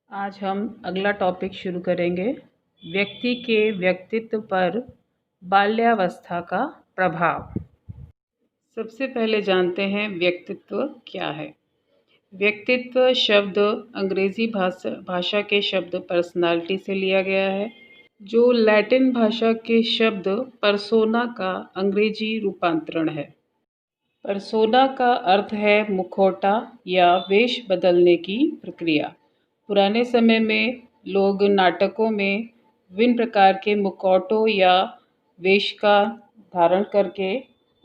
आज हम अगला टॉपिक शुरू करेंगे। व्यक्ति के व्यक्तित्व पर बाल्यावस्था का प्रभाव। सबसे पहले जानते हैं व्यक्तित्व क्या है। व्यक्तित्व शब्द अंग्रेजी भाषा के शब्द पर्सनालिटी से लिया गया है, जो लैटिन भाषा के शब्द पर्सोना का अंग्रेजी रूपांतरण है। पर्सोना का अर्थ है मुखौटा या वेश बदलने की प्रक्रिया। पुराने समय में लोग नाटकों में विभिन्न प्रकार के मुखौटों या वेश का धारण करके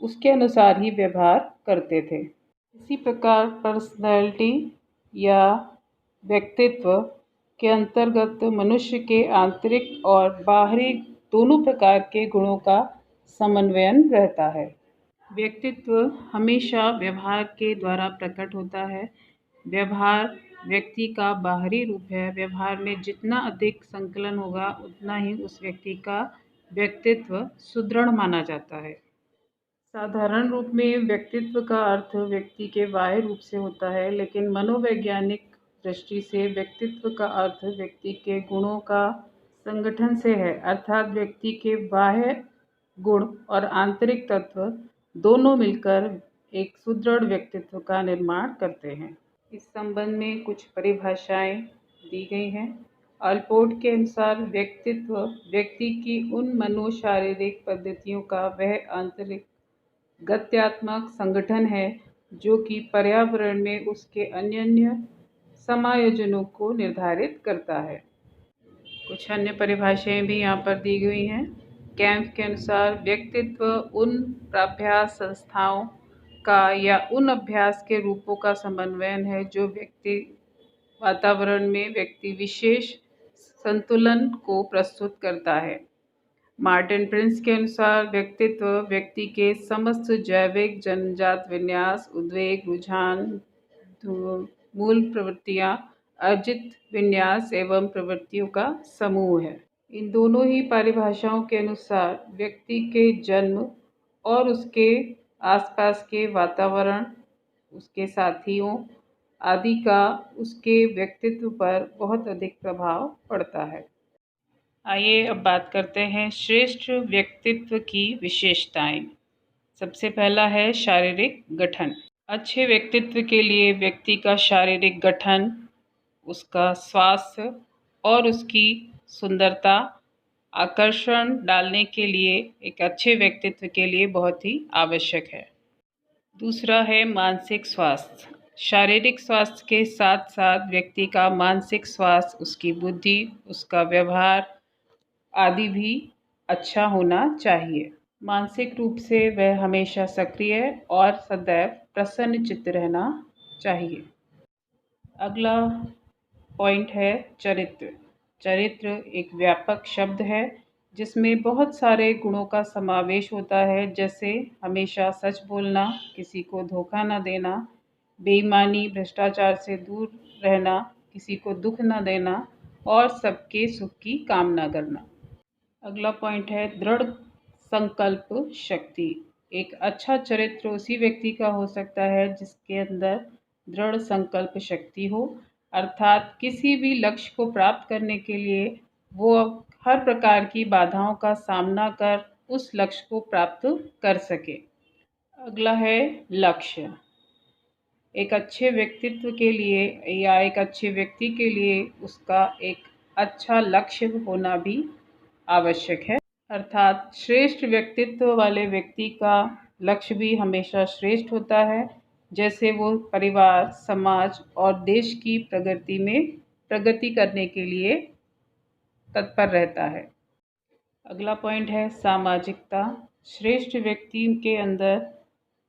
उसके अनुसार ही व्यवहार करते थे। इसी प्रकार पर्सनैलिटी या व्यक्तित्व के अंतर्गत मनुष्य के आंतरिक और बाहरी दोनों प्रकार के गुणों का समन्वयन रहता है। व्यक्तित्व हमेशा व्यवहार के द्वारा प्रकट होता है। व्यवहार व्यक्ति का बाहरी रूप है। व्यवहार में जितना अधिक संकलन होगा उतना ही उस व्यक्ति का व्यक्तित्व सुदृढ़ माना जाता है। साधारण रूप में व्यक्तित्व का अर्थ व्यक्ति के बाह्य रूप से होता है, लेकिन मनोवैज्ञानिक दृष्टि से व्यक्तित्व का अर्थ व्यक्ति के गुणों का संगठन से है, अर्थात व्यक्ति के बाह्य गुण और आंतरिक तत्व दोनों मिलकर एक सुदृढ़ व्यक्तित्व का निर्माण करते हैं। इस संबंध में कुछ परिभाषाएं दी गई हैं। अल्पोर्ट के अनुसार व्यक्तित्व व्यक्ति की उन मनोशारीरिक पद्धतियों का वह आंतरिक गत्यात्मक संगठन है जो कि पर्यावरण में उसके अन्य समायोजनों को निर्धारित करता है। कुछ अन्य परिभाषाएं भी यहाँ पर दी गई हैं। कैम्प के अनुसार व्यक्तित्व उन प्राभ्यास संस्थाओं का या उन अभ्यास के रूपों का समन्वयन है जो व्यक्ति वातावरण में व्यक्ति विशेष संतुलन को प्रस्तुत करता है। मार्टिन प्रिंस के अनुसार व्यक्तित्व व्यक्ति के समस्त जैविक जन्मजात विन्यास, उद्वेग, रुझान, मूल प्रवृत्तियाँ, अर्जित विन्यास एवं प्रवृत्तियों का समूह है। इन दोनों ही परिभाषाओं के अनुसार व्यक्ति के जन्म और उसके आसपास के वातावरण, उसके साथियों आदि का उसके व्यक्तित्व पर बहुत अधिक प्रभाव पड़ता है। आइए अब बात करते हैं श्रेष्ठ व्यक्तित्व की विशेषताएं। सबसे पहला है शारीरिक गठन। अच्छे व्यक्तित्व के लिए व्यक्ति का शारीरिक गठन, उसका स्वास्थ्य और उसकी सुंदरता आकर्षण डालने के लिए एक अच्छे व्यक्तित्व के लिए बहुत ही आवश्यक है। दूसरा है मानसिक स्वास्थ्य। शारीरिक स्वास्थ्य के साथ साथ व्यक्ति का मानसिक स्वास्थ्य, उसकी बुद्धि, उसका व्यवहार आदि भी अच्छा होना चाहिए। मानसिक रूप से वह हमेशा सक्रिय और सदैव प्रसन्नचित्त रहना चाहिए। अगला पॉइंट है चरित्र। चरित्र एक व्यापक शब्द है जिसमें बहुत सारे गुणों का समावेश होता है, जैसे हमेशा सच बोलना, किसी को धोखा न देना, बेईमानी, भ्रष्टाचार से दूर रहना, किसी को दुख न देना और सबके सुख की कामना करना। अगला पॉइंट है दृढ़ संकल्प शक्ति। एक अच्छा चरित्र उसी व्यक्ति का हो सकता है जिसके अंदर दृढ़ संकल्प शक्ति हो, अर्थात किसी भी लक्ष्य को प्राप्त करने के लिए वो हर प्रकार की बाधाओं का सामना कर उस लक्ष्य को प्राप्त कर सके। अगला है लक्ष्य। एक अच्छे व्यक्तित्व के लिए या एक अच्छे व्यक्ति के लिए उसका एक अच्छा लक्ष्य होना भी आवश्यक है, अर्थात श्रेष्ठ व्यक्तित्व वाले व्यक्ति का लक्ष्य भी हमेशा श्रेष्ठ होता है, जैसे वो परिवार, समाज और देश की प्रगति करने के लिए तत्पर रहता है। अगला पॉइंट है सामाजिकता। श्रेष्ठ व्यक्ति के अंदर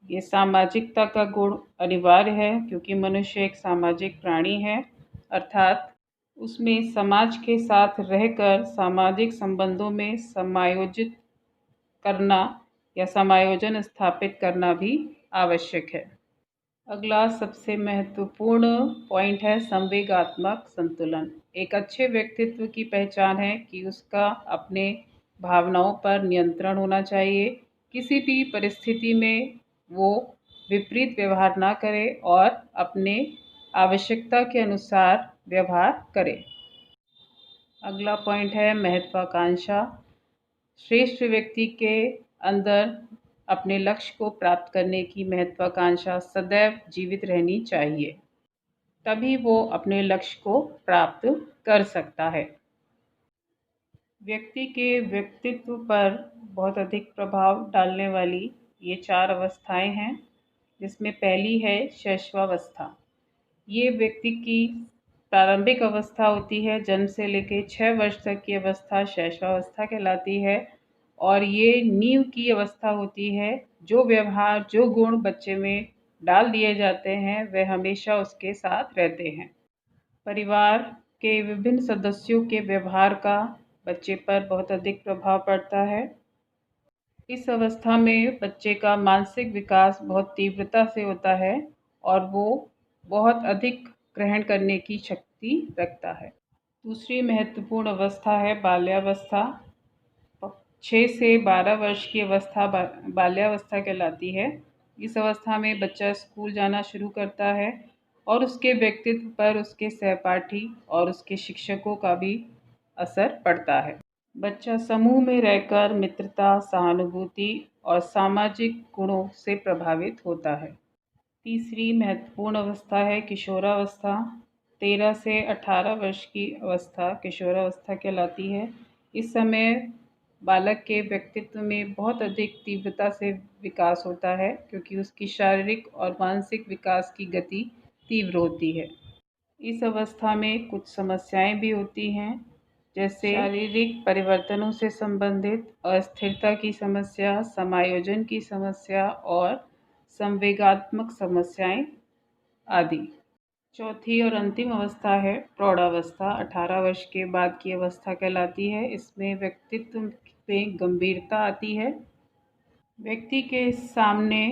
ये सामाजिकता का गुण अनिवार्य है, क्योंकि मनुष्य एक सामाजिक प्राणी है, अर्थात उसमें समाज के साथ रहकर सामाजिक संबंधों में समायोजित करना या समायोजन स्थापित करना भी आवश्यक है। अगला सबसे महत्वपूर्ण पॉइंट है संवेगात्मक संतुलन। एक अच्छे व्यक्तित्व की पहचान है कि उसका अपने भावनाओं पर नियंत्रण होना चाहिए। किसी भी परिस्थिति में वो विपरीत व्यवहार ना करे और अपने आवश्यकता के अनुसार व्यवहार करें। अगला पॉइंट है महत्वाकांक्षा। श्रेष्ठ व्यक्ति के अंदर अपने लक्ष्य को प्राप्त करने की महत्वाकांक्षा सदैव जीवित रहनी चाहिए, तभी वो अपने लक्ष्य को प्राप्त कर सकता है। व्यक्ति के व्यक्तित्व पर बहुत अधिक प्रभाव डालने वाली ये 4 अवस्थाएं हैं, जिसमें पहली है शैशवावस्था। ये व्यक्ति की प्रारंभिक अवस्था होती है। जन्म से लेकर 6 वर्ष तक की अवस्था शैशवावस्था कहलाती है और ये नींव की अवस्था होती है। जो व्यवहार, जो गुण बच्चे में डाल दिए जाते हैं, वह हमेशा उसके साथ रहते हैं। परिवार के विभिन्न सदस्यों के व्यवहार का बच्चे पर बहुत अधिक प्रभाव पड़ता है। इस अवस्था में बच्चे का मानसिक विकास बहुत तीव्रता से होता है और वो बहुत अधिक ग्रहण करने की शक्ति रखता है। दूसरी महत्वपूर्ण अवस्था है बाल्यावस्था। 6 से 12 वर्ष की अवस्था बाल्यावस्था कहलाती है। इस अवस्था में बच्चा स्कूल जाना शुरू करता है और उसके व्यक्तित्व पर उसके सहपाठी और उसके शिक्षकों का भी असर पड़ता है। बच्चा समूह में रहकर मित्रता, सहानुभूति और सामाजिक गुणों से प्रभावित होता है। तीसरी महत्वपूर्ण अवस्था है किशोरावस्था। 13 से 18 वर्ष की अवस्था किशोरावस्था कहलाती है। इस समय बालक के व्यक्तित्व में बहुत अधिक तीव्रता से विकास होता है, क्योंकि उसकी शारीरिक और मानसिक विकास की गति तीव्र होती है। इस अवस्था में कुछ समस्याएं भी होती हैं, जैसे शारीरिक परिवर्तनों से संबंधित अस्थिरता की समस्या, समायोजन की समस्या और संवेगात्मक समस्याएं आदि। चौथी और अंतिम अवस्था है प्रौढ़ावस्था। 18 वर्ष के बाद की अवस्था कहलाती है। इसमें व्यक्तित्व में गंभीरता आती है। व्यक्ति के सामने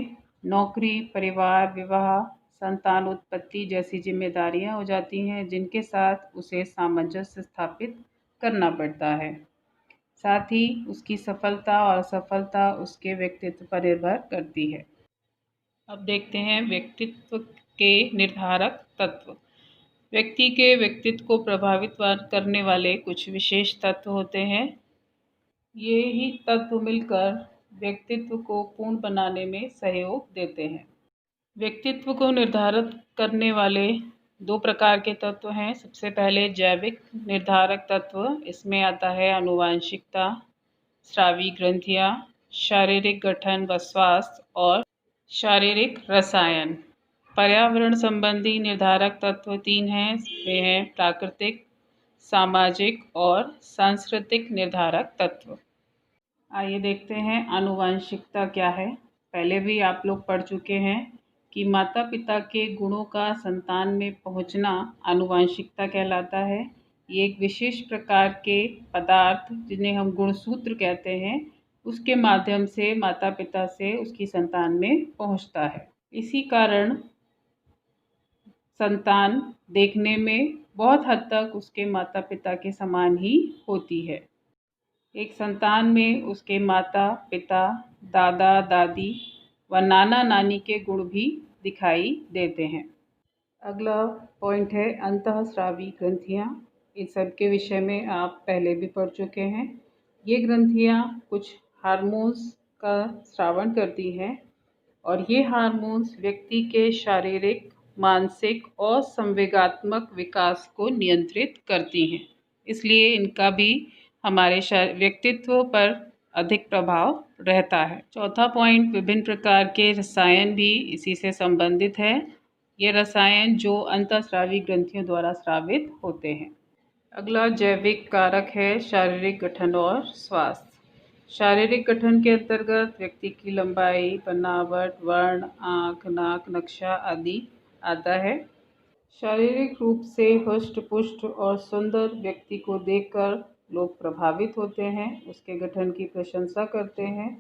नौकरी, परिवार, विवाह, संतान उत्पत्ति जैसी जिम्मेदारियां हो जाती हैं, जिनके साथ उसे सामंजस्य स्थापित करना पड़ता है। साथ ही उसकी सफलता और असफलता उसके व्यक्तित्व पर निर्भर करती है। अब देखते हैं व्यक्तित्व के निर्धारक तत्व। व्यक्ति के व्यक्तित्व को प्रभावित करने वाले कुछ विशेष तत्व होते हैं। ये ही तत्व मिलकर व्यक्तित्व को पूर्ण बनाने में सहयोग देते हैं। व्यक्तित्व को निर्धारित करने वाले 2 प्रकार के तत्व हैं। सबसे पहले जैविक निर्धारक तत्व। इसमें आता है आनुवांशिकता, स्रावी ग्रंथियाँ, शारीरिक गठन व स्वास्थ्य और शारीरिक रसायन। पर्यावरण संबंधी निर्धारक तत्व 3 हैं। वे हैं प्राकृतिक, सामाजिक और सांस्कृतिक निर्धारक तत्व। आइए देखते हैं आनुवांशिकता क्या है। पहले भी आप लोग पढ़ चुके हैं कि माता पिता के गुणों का संतान में पहुंचना आनुवांशिकता कहलाता है। ये एक विशेष प्रकार के पदार्थ, जिन्हें हम गुणसूत्र कहते हैं, उसके माध्यम से माता पिता से उसकी संतान में पहुंचता है। इसी कारण संतान देखने में बहुत हद तक उसके माता पिता के समान ही होती है। एक संतान में उसके माता पिता, दादा दादी व नाना नानी के गुण भी दिखाई देते हैं। अगला पॉइंट है अंतःस्रावी ग्रंथियाँ। इन सब के विषय में आप पहले भी पढ़ चुके हैं। ये ग्रंथियाँ कुछ हार्मोन्स का स्रावन करती हैं और ये हार्मोन्स व्यक्ति के शारीरिक, मानसिक और संवेगात्मक विकास को नियंत्रित करती हैं। इसलिए इनका भी हमारे व्यक्तित्व पर अधिक प्रभाव रहता है। चौथा पॉइंट, विभिन्न प्रकार के रसायन भी इसी से संबंधित है। ये रसायन जो अंतःस्रावी ग्रंथियों द्वारा स्रावित होते हैं। अगला जैविक कारक है शारीरिक गठन और स्वास्थ्य। शारीरिक गठन के अंतर्गत व्यक्ति की लंबाई, बनावट, वर्ण, आँख, नाक, नक्शा आदि आता है। शारीरिक रूप से हष्ट पुष्ट और सुंदर व्यक्ति को देखकर लोग प्रभावित होते हैं, उसके गठन की प्रशंसा करते हैं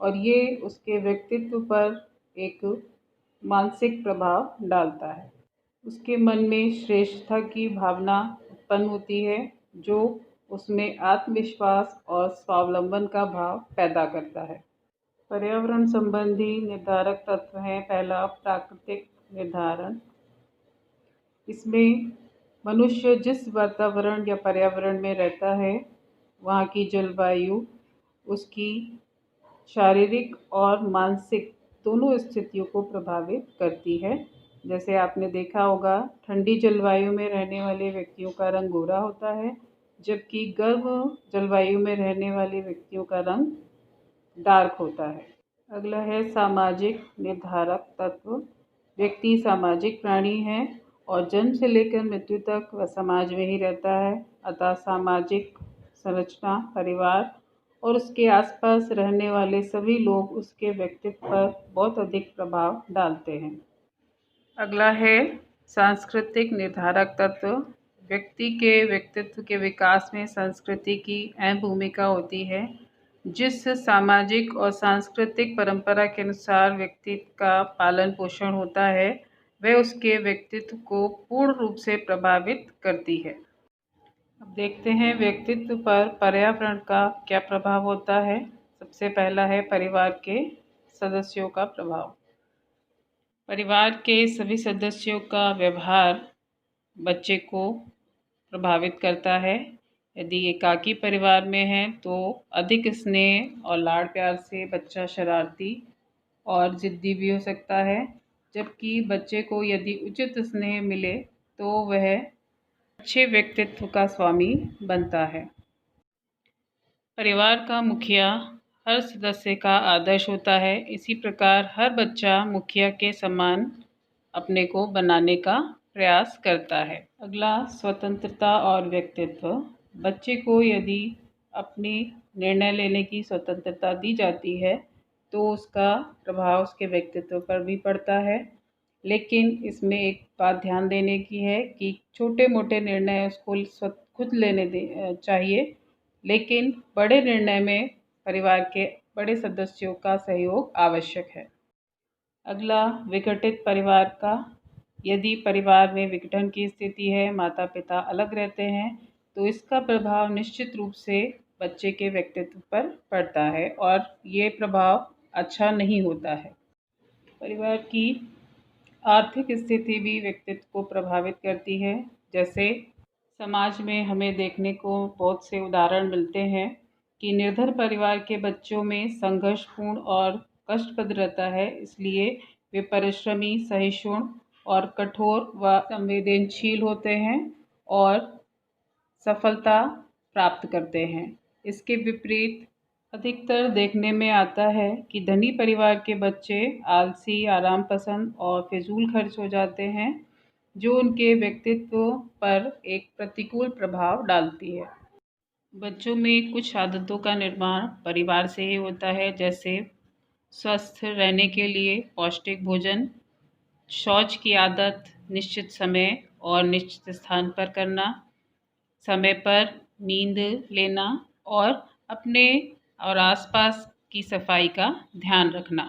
और ये उसके व्यक्तित्व पर एक मानसिक प्रभाव डालता है। उसके मन में श्रेष्ठता की भावना उत्पन्न होती है, जो उसमें आत्मविश्वास और स्वावलंबन का भाव पैदा करता है। पर्यावरण संबंधी निर्धारक तत्व हैं। पहला प्राकृतिक निर्धारण। इसमें मनुष्य जिस वातावरण या पर्यावरण में रहता है, वहाँ की जलवायु उसकी शारीरिक और मानसिक दोनों स्थितियों को प्रभावित करती है। जैसे आपने देखा होगा, ठंडी जलवायु में रहने वाले व्यक्तियों का रंग गोरा होता है, जबकि गर्म जलवायु में रहने वाले व्यक्तियों का रंग डार्क होता है। अगला है सामाजिक निर्धारक तत्व। व्यक्ति सामाजिक प्राणी है और जन्म से लेकर मृत्यु तक वह समाज में ही रहता है। अतः सामाजिक संरचना, परिवार और उसके आसपास रहने वाले सभी लोग उसके व्यक्तित्व पर बहुत अधिक प्रभाव डालते हैं। अगला है सांस्कृतिक निर्धारक तत्व। व्यक्ति के व्यक्तित्व के विकास में संस्कृति की अहम भूमिका होती है। जिस सामाजिक और सांस्कृतिक परंपरा के अनुसार व्यक्ति का पालन पोषण होता है, वह उसके व्यक्तित्व को पूर्ण रूप से प्रभावित करती है। अब देखते हैं व्यक्तित्व पर पर्यावरण का क्या प्रभाव होता है। सबसे पहला है परिवार के सदस्यों का प्रभाव। परिवार के सभी सदस्यों का व्यवहार बच्चे को प्रभावित करता है। यदि एकाकी परिवार में है तो अधिक स्नेह और लाड़ प्यार से बच्चा शरारती और ज़िद्दी भी हो सकता है, जबकि बच्चे को यदि उचित स्नेह मिले तो वह अच्छे व्यक्तित्व का स्वामी बनता है। परिवार का मुखिया हर सदस्य का आदर्श होता है। इसी प्रकार हर बच्चा मुखिया के समान अपने को बनाने का प्रयास करता है। अगला स्वतंत्रता और व्यक्तित्व। बच्चे को यदि अपनी निर्णय लेने की स्वतंत्रता दी जाती है तो उसका प्रभाव उसके व्यक्तित्व पर भी पड़ता है। लेकिन इसमें एक बात ध्यान देने की है कि छोटे मोटे निर्णय उसको खुद लेने चाहिए, लेकिन बड़े निर्णय में परिवार के बड़े सदस्यों का सहयोग आवश्यक है। अगला विघटित परिवार का। यदि परिवार में विघटन की स्थिति है, माता पिता अलग रहते हैं, तो इसका प्रभाव निश्चित रूप से बच्चे के व्यक्तित्व पर पड़ता है और ये प्रभाव अच्छा नहीं होता है। परिवार की आर्थिक स्थिति भी व्यक्तित्व को प्रभावित करती है। जैसे समाज में हमें देखने को बहुत से उदाहरण मिलते हैं कि निर्धन परिवार के बच्चों में संघर्षपूर्ण और कष्टप्रद रहता है, इसलिए वे परिश्रमी, सहिष्णु और कठोर व संवेदनशील होते हैं और सफलता प्राप्त करते हैं। इसके विपरीत अधिकतर देखने में आता है कि धनी परिवार के बच्चे आलसी, आराम पसंद और फिजूल खर्च हो जाते हैं, जो उनके व्यक्तित्व पर एक प्रतिकूल प्रभाव डालती है। बच्चों में कुछ आदतों का निर्माण परिवार से ही होता है, जैसे स्वस्थ रहने के लिए पौष्टिक भोजन, शौच की आदत, निश्चित समय और निश्चित स्थान पर करना, समय पर नींद लेना और अपने और आसपास की सफाई का ध्यान रखना।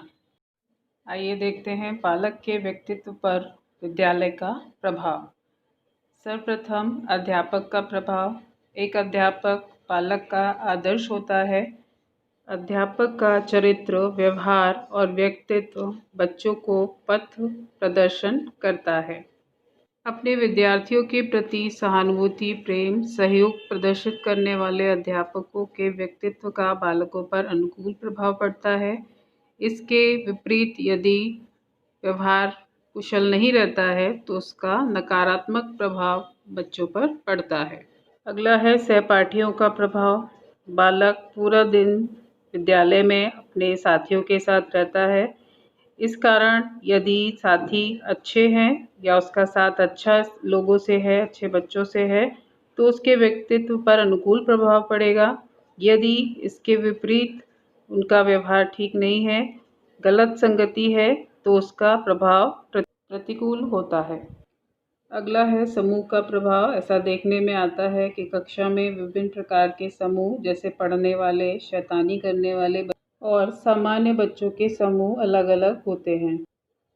आइए देखते हैं बालक के व्यक्तित्व पर विद्यालय का प्रभाव। सर्वप्रथम अध्यापक का प्रभाव। एक अध्यापक बालक का आदर्श होता है। अध्यापक का चरित्र, व्यवहार और व्यक्तित्व बच्चों को पथ प्रदर्शन करता है। अपने विद्यार्थियों के प्रति सहानुभूति, प्रेम, सहयोग प्रदर्शित करने वाले अध्यापकों के व्यक्तित्व का बालकों पर अनुकूल प्रभाव पड़ता है। इसके विपरीत यदि व्यवहार कुशल नहीं रहता है तो उसका नकारात्मक प्रभाव बच्चों पर पड़ता है। अगला है सहपाठियों का प्रभाव। बालक पूरा दिन विद्यालय में अपने साथियों के साथ रहता है। इस कारण यदि साथी अच्छे हैं या उसका साथ अच्छा लोगों से है, अच्छे बच्चों से है, तो उसके व्यक्तित्व पर अनुकूल प्रभाव पड़ेगा। यदि इसके विपरीत उनका व्यवहार ठीक नहीं है, गलत संगति है, तो उसका प्रभाव प्रतिकूल होता है। अगला है समूह का प्रभाव। ऐसा देखने में आता है कि कक्षा में विभिन्न प्रकार के समूह, जैसे पढ़ने वाले, शैतानी करने वाले और सामान्य बच्चों के समूह अलग अलग होते हैं।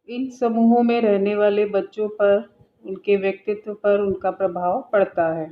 इन समूहों में रहने वाले बच्चों पर, उनके व्यक्तित्व पर उनका प्रभाव पड़ता है।